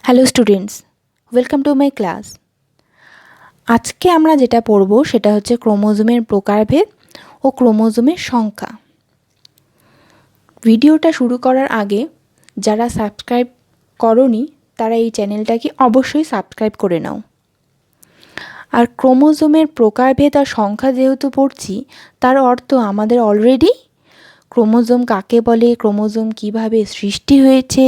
Hello students, welcome to my class. আজকে আমরা যেটা পড়ব সেটা হচ্ছে ক্রোমোজোমের প্রকারভেদ ও ক্রোমোজোমের সংখ্যা। ভিডিওটা শুরু করার আগে যারা সাবস্ক্রাইব করোনি তারা এই চ্যানেলটাকে অবশ্যই সাবস্ক্রাইব করে নাও। আর ক্রোমোজোমের প্রকারভেদ আর সংখ্যা যেহেতু পড়ছি, তার অর্থ আমাদের অলরেডি ক্রোমোজোম কাকে বলে, ক্রোমোজোম কিভাবে সৃষ্টি হয়েছে,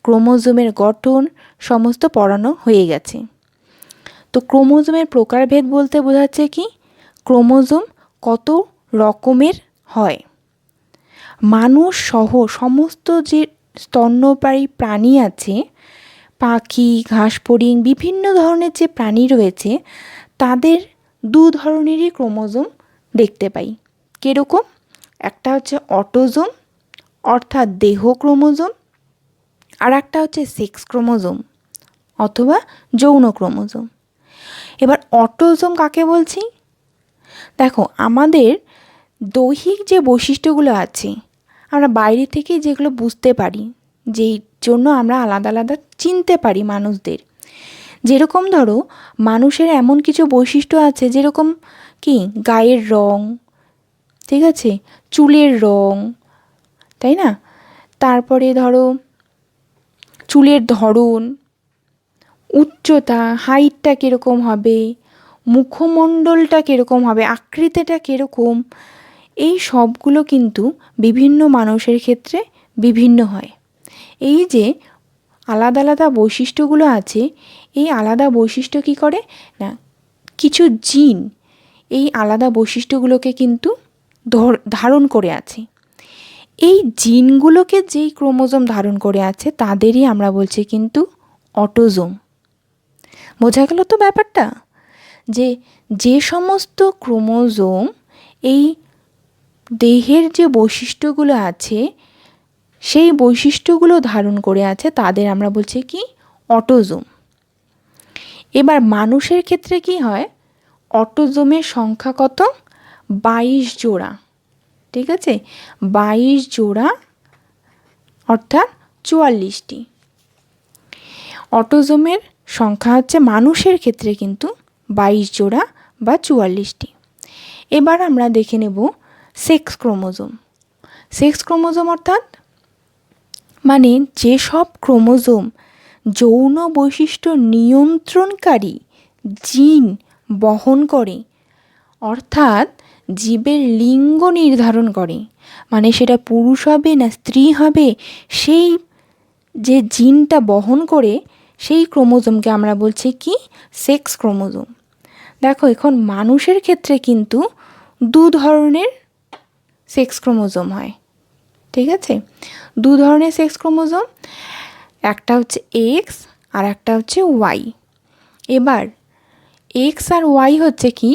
ক্রোমোজোমের গঠন সমস্ত পড়ানো হয়ে গেছে। তো ক্রোমোজোমের প্রকারভেদ বলতে বোঝাচ্ছে কি, ক্রোমোজোম কত রকমের হয়। মানুষ সহ সমস্ত যে স্তন্যপায়ী প্রাণী আছে, পাখি, ঘাসফড়িং, বিভিন্ন ধরনের যে প্রাণী রয়েছে, তাদের দু ধরনেরই ক্রোমোজোম দেখতে পাই। কীরকম? একটা হচ্ছে অটোজোম অর্থাৎ দেহ ক্রোমোজোম, আর একটা হচ্ছে সেক্স ক্রোমোজোম অথবা যৌন ক্রোমোজোম। এবার অটোজোম কাকে বলছি? দেখো, আমাদের দৈহিক যে বৈশিষ্ট্যগুলো আছে, আমরা বাইরে থেকে যেগুলো বুঝতে পারি, যেই জন্য আমরা আলাদা আলাদা চিনতে পারি মানুষদের। যেরকম ধরো, মানুষের এমন কিছু বৈশিষ্ট্য আছে, যেরকম কি গায়ের রং, ঠিক আছে, চুলের রং, তাই না? তারপরে ধরো চুলের ধরন, উচ্চতা, হাইটটা কীরকম হবে, মুখমণ্ডলটা কীরকম হবে, আকৃতিটা কীরকম, এই সবগুলো কিন্তু বিভিন্ন মানুষের ক্ষেত্রে বিভিন্ন হয়। এই যে আলাদা আলাদা বৈশিষ্ট্যগুলো আছে, এই আলাদা বৈশিষ্ট্য কী করে না, কিছু জিন এই আলাদা বৈশিষ্ট্যগুলোকে কিন্তু ধারণ করে আছে। এই জিনগুলোকে যেই ক্রোমোজোম ধারণ করে আছে তাদেরই আমরা বলছি কিন্তু অটোজোম। বোঝা গেল তো ব্যাপারটা, যে যে সমস্ত ক্রোমোজোম এই দেহের যে বৈশিষ্ট্যগুলো আছে সেই বৈশিষ্ট্যগুলো ধারণ করে আছে তাদের আমরা বলছি কি অটোজোম। এবার মানুষের ক্ষেত্রে কি হয়, অটোজোমের সংখ্যা কত? 22 জোড়া, ঠিক আছে, 22 জোড়া অর্থাৎ 44টি। অটোজোমের সংখ্যা হচ্ছে মানুষের ক্ষেত্রে কিন্তু 22 জোড়া বা 44টি। এবার আমরা দেখে নেব সেক্স ক্রোমোজোম। সেক্স ক্রোমোজোম অর্থাৎ মানে যেসব ক্রোমোজোম যৌন বৈশিষ্ট্য নিয়ন্ত্রণকারী জিন বহন করে, অর্থাৎ জীবের লিঙ্গ নির্ধারণ করে, মানে সেটা পুরুষ হবে না স্ত্রী হবে, সেই যে জিনটা বহন করে সেই ক্রোমোজোমকে আমরা বলছি কি সেক্স ক্রোমোজোম। দেখো, এখন মানুষের ক্ষেত্রে কিন্তু দু ধরনের সেক্স ক্রোমোজোম হয়, ঠিক আছে, দু ধরনের সেক্স ক্রোমোজোম, একটা হচ্ছে এক্স আর একটা হচ্ছে ওয়াই। এবার এক্স আর ওয়াই হচ্ছে কি,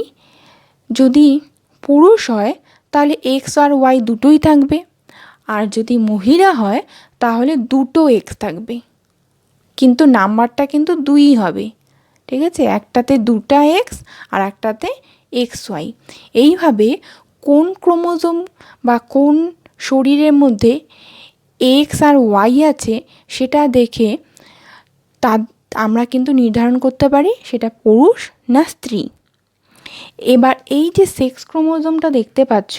যদি পুরুষ হয় তাহলে এক্স আর ওয়াই দুটোই থাকবে, আর যদি মহিলা হয় তাহলে দুটো এক্স থাকবে, কিন্তু নাম্বারটা কিন্তু 2ই হবে, ঠিক আছে, একটাতে 2টা এক্স আর একটাতে এক্স ওয়াই। এইভাবে কোন ক্রোমোজোম বা কোন শরীরের মধ্যে এক্স আর ওয়াই আছে সেটা দেখে তা আমরা কিন্তু নির্ধারণ করতে পারি সেটা পুরুষ না স্ত্রী। এবার এই যে সেক্স ক্রোমোজোমটা দেখতে পাচ্ছ,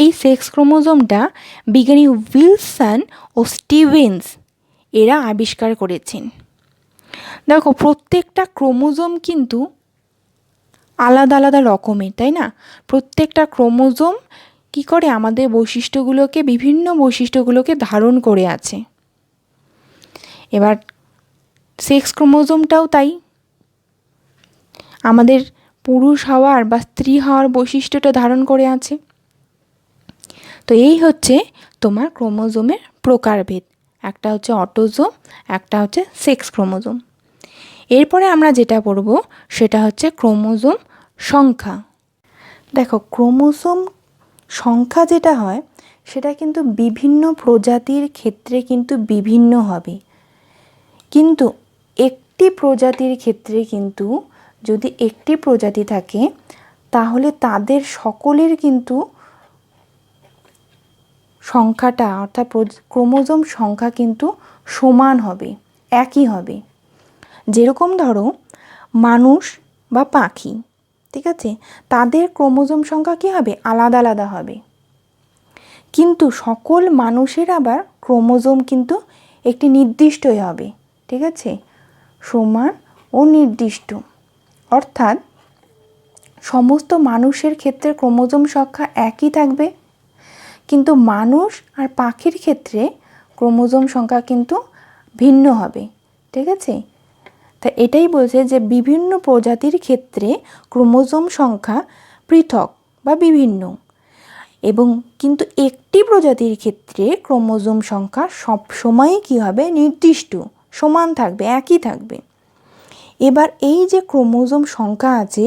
এই সেক্স ক্রোমোজোমটা বিজ্ঞানী উইলসন ও স্টিভেন্স এরা আবিষ্কার করেছেন। দেখো, প্রত্যেকটা ক্রোমোজোম কিন্তু আলাদা আলাদা রকমের, তাই না? প্রত্যেকটা ক্রোমোজোম কী করে আমাদের বৈশিষ্ট্যগুলোকে, বিভিন্ন বৈশিষ্ট্যগুলোকে ধারণ করে আছে। এবার সেক্স ক্রোমোজোমটাও তাই, আমাদের পুরুষ হওয়ার বা স্ত্রী হওয়ার বৈশিষ্ট্যটা ধারণ করে আছে। তো এই হচ্ছে তোমার ক্রোমোজোমের প্রকারভেদ, একটা হচ্ছে অটোজোম, একটা হচ্ছে সেক্স ক্রোমোজোম। এরপরে আমরা যেটা পড়ব সেটা হচ্ছে ক্রোমোজোম সংখ্যা। দেখো, ক্রোমোজোম সংখ্যা যেটা হয় সেটা কিন্তু বিভিন্ন প্রজাতির ক্ষেত্রে কিন্তু বিভিন্ন হবে, কিন্তু একটি প্রজাতির ক্ষেত্রে কিন্তু যদি একটি প্রজাতি থাকে তাহলে তাদের সকলের কিন্তু সংখ্যাটা অর্থাৎ ক্রোমোজোম সংখ্যা কিন্তু সমান হবে, একই হবে। যেরকম ধরো মানুষ বা পাখি, ঠিক আছে, তাদের ক্রোমোজোম সংখ্যা কী হবে, আলাদা আলাদা হবে। কিন্তু সকল মানুষের আবার ক্রোমোজোম কিন্তু একটি নির্দিষ্টই হবে, ঠিক আছে, সমান ও নির্দিষ্ট। অর্থাৎ সমস্ত মানুষের ক্ষেত্রে ক্রোমোজোম সংখ্যা একই থাকবে, কিন্তু মানুষ আর পাখির ক্ষেত্রে ক্রোমোজোম সংখ্যা কিন্তু ভিন্ন হবে, ঠিক আছে। তা এটাই বলছে যে বিভিন্ন প্রজাতির ক্ষেত্রে ক্রোমোজোম সংখ্যা পৃথক বা বিভিন্ন, এবং কিন্তু একটি প্রজাতির ক্ষেত্রে ক্রোমোজোম সংখ্যা সবসময়ই কী হবে, নির্দিষ্ট, সমান থাকবে, একই থাকবে। এবার এই যে ক্রোমোজোম সংখ্যা আছে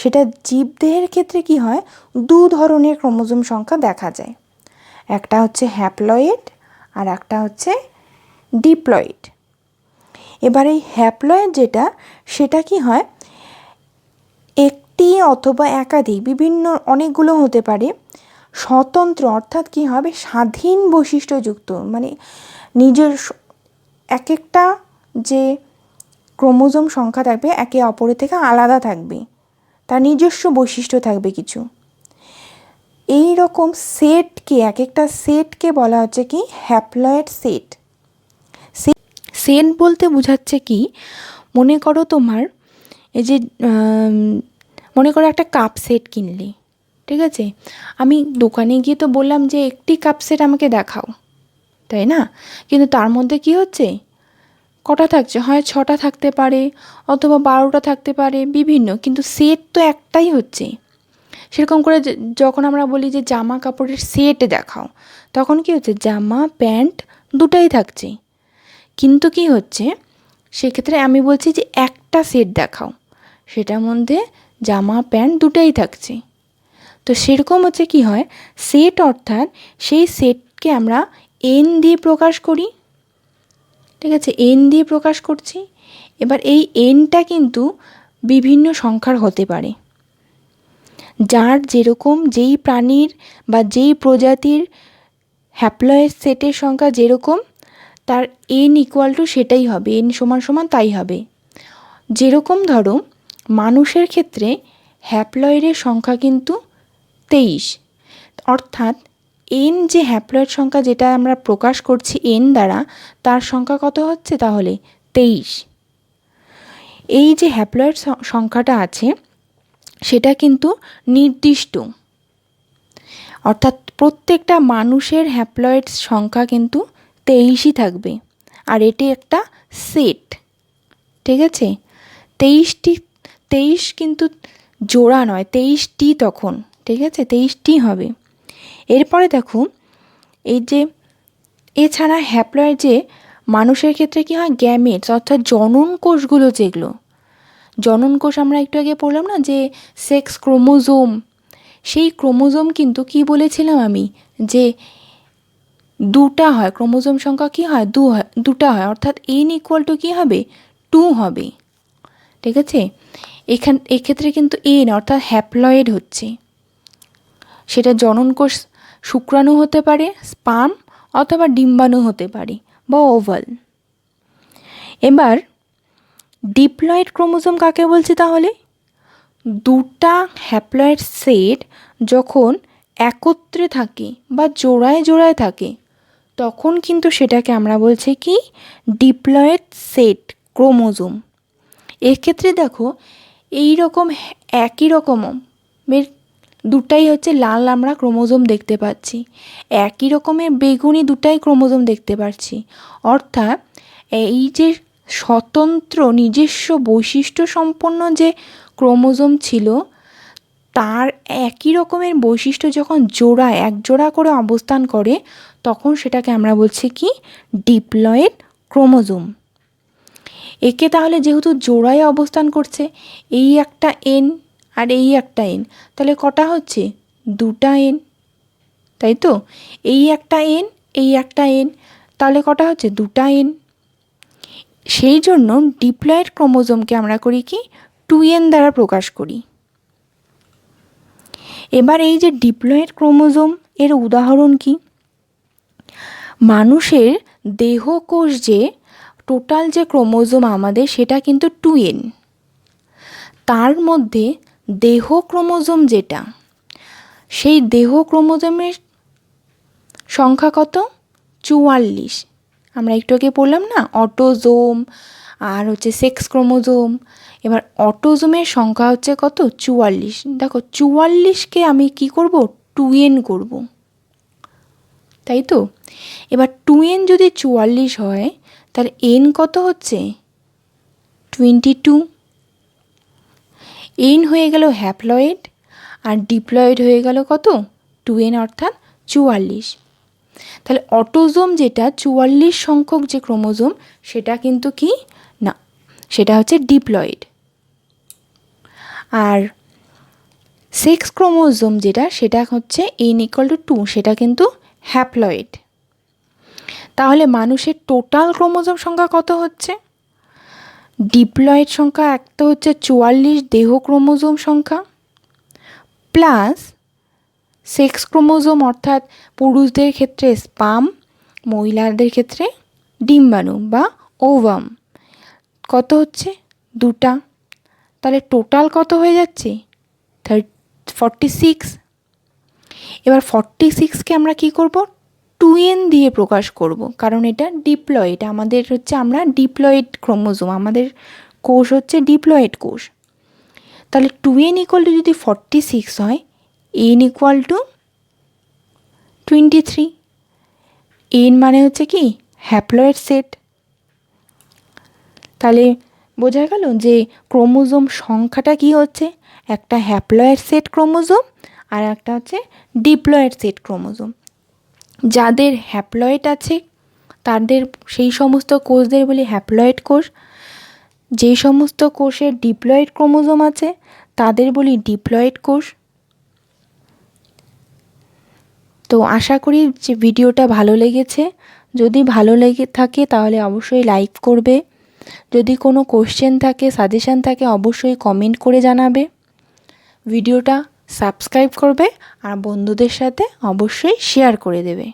সেটা জীবদেহের ক্ষেত্রে কি হয়, দু ধরনের ক্রোমোজোম সংখ্যা দেখা যায়। একটা হচ্ছে হ্যাপ্লয়েড আর একটা হচ্ছে ডিপ্লয়েড। এবার এই হ্যাপ্লয়েড যেটা, সেটা কি হয়, একটি অথবা একাধিক, বিভিন্ন অনেকগুলো হতে পারে, স্বতন্ত্র অর্থাৎ কি হবে, স্বাধীন বৈশিষ্ট্যযুক্ত, মানে নিজের এক একটা যে ক্রোমোজোম সংখ্যা থাকবে একে অপরের থেকে আলাদা থাকবে, তার নিজস্ব বৈশিষ্ট্য থাকবে কিছু। এই রকম সেটকে, এক একটা সেটকে বলা হচ্ছে কি, হ্যাপ্লয়েড সেট। সেট বলতে বোঝাচ্ছে কি, মনে করো তোমার এই যে মনে করো একটা কাপ সেট কিনলে, ঠিক আছে, আমি দোকানে গিয়ে তো বললাম যে একটি কাপ সেট আমাকে দেখাও, তাই না, কিন্তু তার মধ্যে কি হচ্ছে, কটা থাকছে, হয় 6টা থাকতে পারে অথবা 12টা থাকতে পারে, বিভিন্ন, কিন্তু সেট তো একটাই হচ্ছে। সেরকম করে যখন আমরা বলি যে জামা কাপড়ের সেট দেখাও, তখন কি হচ্ছে, জামা প্যান্ট দুটাই থাকছে, কিন্তু কি হচ্ছে, সেক্ষেত্রে আমি বলছি যে একটা সেট দেখাও, সেটার মধ্যে জামা প্যান্ট দুটাই থাকছে। তো সেরকম হচ্ছে কি হয়, সেট অর্থাৎ সেই সেটকে আমরা এন দিয়ে প্রকাশ করি, ঠিক আছে, এন দিয়ে প্রকাশ করছি। এবার এই এনটা কিন্তু বিভিন্ন সংখ্যার হতে পারে, যার যেরকম, যেই প্রাণীর বা যেই প্রজাতির হ্যাপ্লয়েড সেটের সংখ্যা যেরকম, তার এন ইকুয়াল টু সেটাই হবে, এন সমান সমান তাই হবে। যেরকম ধরো মানুষের ক্ষেত্রে হ্যাপ্লয়েডের সংখ্যা কিন্তু 23, অর্থাৎ এন যে হ্যাপ্লয়েড সংখ্যা যেটা আমরা প্রকাশ করছি এন দ্বারা, তার সংখ্যা কত হচ্ছে তাহলে 23। এই যে হ্যাপ্লয়েড সংখ্যাটা আছে সেটা কিন্তু নির্দিষ্ট, অর্থাৎ প্রত্যেকটা মানুষের হ্যাপ্লয়েড সংখ্যা কিন্তু 23ই থাকবে, আর এটি একটা সেট, ঠিক আছে। 23 কিন্তু জোড়া নয়, 23টি তখন, ঠিক আছে, 23টি হবে। এরপরে দেখো এই যে এছাড়া হ্যাপ্লয়েড যে মানুষের ক্ষেত্রে কি হয়, গ্যামেটস অর্থাৎ জনন কোষগুলো, যেগুলো জনন কোষ আমরা একটু আগে পড়লাম না যে সেক্স ক্রোমোজোম, সেই ক্রোমোজোম কিন্তু কি বলেছিলাম আমি, যে দুটা হয়, ক্রোমোজোম সংখ্যা কি হয়, দুটা হয়, অর্থাৎ এন ইকুয়াল টু কী হবে, 2 হবে, ঠিক আছে। এক্ষেত্রে কিন্তু এন অর্থাৎ হ্যাপ্লয়েড হচ্ছে, সেটা জনন কোষ শুক্রাণু হতে পারে, স্পার্ম অথবা ডিম্বাণু হতে পারে বা ওভাল। এবার ডিপ্লয়েড ক্রোমোজোম কাকে বলছি তাহলে, দুটা হ্যাপ্লয়েড সেট যখন একত্রে থাকে বা জোড়ায় জোড়ায় থাকে, তখন কিন্তু সেটাকে আমরা বলছি কি, ডিপ্লয়েড সেট ক্রোমোজোম। এক্ষেত্রে দেখো এই রকম একই রকমের দুটাই হচ্ছে লাল আমরা ক্রোমোজোম দেখতে পাচ্ছি, একই রকমের বেগুনি দুটাই ক্রোমোজোম দেখতে পাচ্ছি, অর্থাৎ এই যে স্বতন্ত্র নিজস্ব বৈশিষ্ট্য সম্পন্ন যে ক্রোমোজোম ছিল, তার একই রকমের বৈশিষ্ট্য যখন জোড়ায় এক জোড়া করে অবস্থান করে, তখন সেটাকে আমরা বলছি কি, ডিপ্লয়েড ক্রোমোজোম। একে তাহলে যেহেতু জোড়ায় অবস্থান করছে, এই একটা এন আর এই একটা এন, তাহলে কটা হচ্ছে, দুটা এন, তাই তো, এই একটা এন, এই একটা এন, তাহলে কটা হচ্ছে, দুটা এন। সেই জন্য ডিপ্লয়েড ক্রোমোজোমকে আমরা করি কি, 2n দ্বারা প্রকাশ করি। এবার এই যে ডিপ্লয়েড ক্রোমোজোম, এর উদাহরণ কি, মানুষের দেহকোষ যে টোটাল যে ক্রোমোজোম আমাদের সেটা কিন্তু 2n। তার মধ্যে দেহ ক্রোমোজোম যেটা, সেই দেহ ক্রোমোজোমের সংখ্যা কত? 44। আমরা একটু আগে বললাম না অটোজোম আর হচ্ছে সেক্স ক্রোমোজোম। এবার অটোজোমের সংখ্যা হচ্ছে কত? 44। দেখো 44কে আমি কি করব? 2n করব, তাই তো? এবার 2n যদি 44 হয় তার n কত হচ্ছে? 22। n হয়ে গেল হ্যাপ্লয়েড আর ডিপ্লয়েড হয়ে গেল কত? 2n অর্থাৎ 44। তাহলে অটোজোম যেটা 44 সংখ্যক যে ক্রোমোজোম সেটা কিন্তু কি না, সেটা হচ্ছে ডিপ্লয়েড। আর সেক্স ক্রোমোজোম যেটা সেটা হচ্ছে n=2, সেটা কিন্তু হ্যাপ্লয়েড। তাহলে মানুষের টোটাল ক্রোমোজোম সংখ্যা কত হচ্ছে? ডিপ্লয়েড সংখ্যা একটা হচ্ছে 44 দেহ ক্রোমোজোম সংখ্যা, প্লাস সেক্স ক্রোমোজোম অর্থাৎ পুরুষদের ক্ষেত্রে স্পাম, মহিলাদের ক্ষেত্রে ডিম্বাণু বা ওভাম কত হচ্ছে? 2টা। তাহলে টোটাল কত হয়ে যাচ্ছে? 46। এবার 46কে আমরা কি করব? 2n দিয়ে প্রকাশ করব, কারণ এটা ডিপ্লয়েড। আমাদের হচ্ছে আমরা ডিপ্লয়েড ক্রোমোজোম, আমাদের কোষ হচ্ছে ডিপ্লয়েড কোষ। তাহলে 2n = যদি 46 হয়, n = 23। n মানে হচ্ছে কি? Haploid set. তাহলে বোঝা গেল যে ক্রোমোজোম সংখ্যাটা কি হচ্ছে? একটা হ্যাপ্লয়েড সেট ক্রোমোজোম আর একটা হচ্ছে ডিপ্লয়েড সেট ক্রোমোজোম। যাদের হ্যাপ্লয়েড আছে তাদের সেই সমস্ত কোষদের বলি হ্যাপ্লয়েড কোষ। যেই সমস্ত কোষের ডিপ্লয়েড ক্রোমোজোম আছে তাদের বলি ডিপ্লয়েড কোষ। তো আশা করি যে ভিডিওটা ভালো লেগেছে। যদি ভালো লেগে থাকে তাহলে অবশ্যই লাইক করবে। যদি কোনো কোশ্চেন থাকে, সাজেশান থাকে, অবশ্যই কমেন্ট করে জানাবে। ভিডিওটা সাবস্ক্রাইব করবে আর বন্ধুদের সাথে অবশ্যই শেয়ার করে দেবে।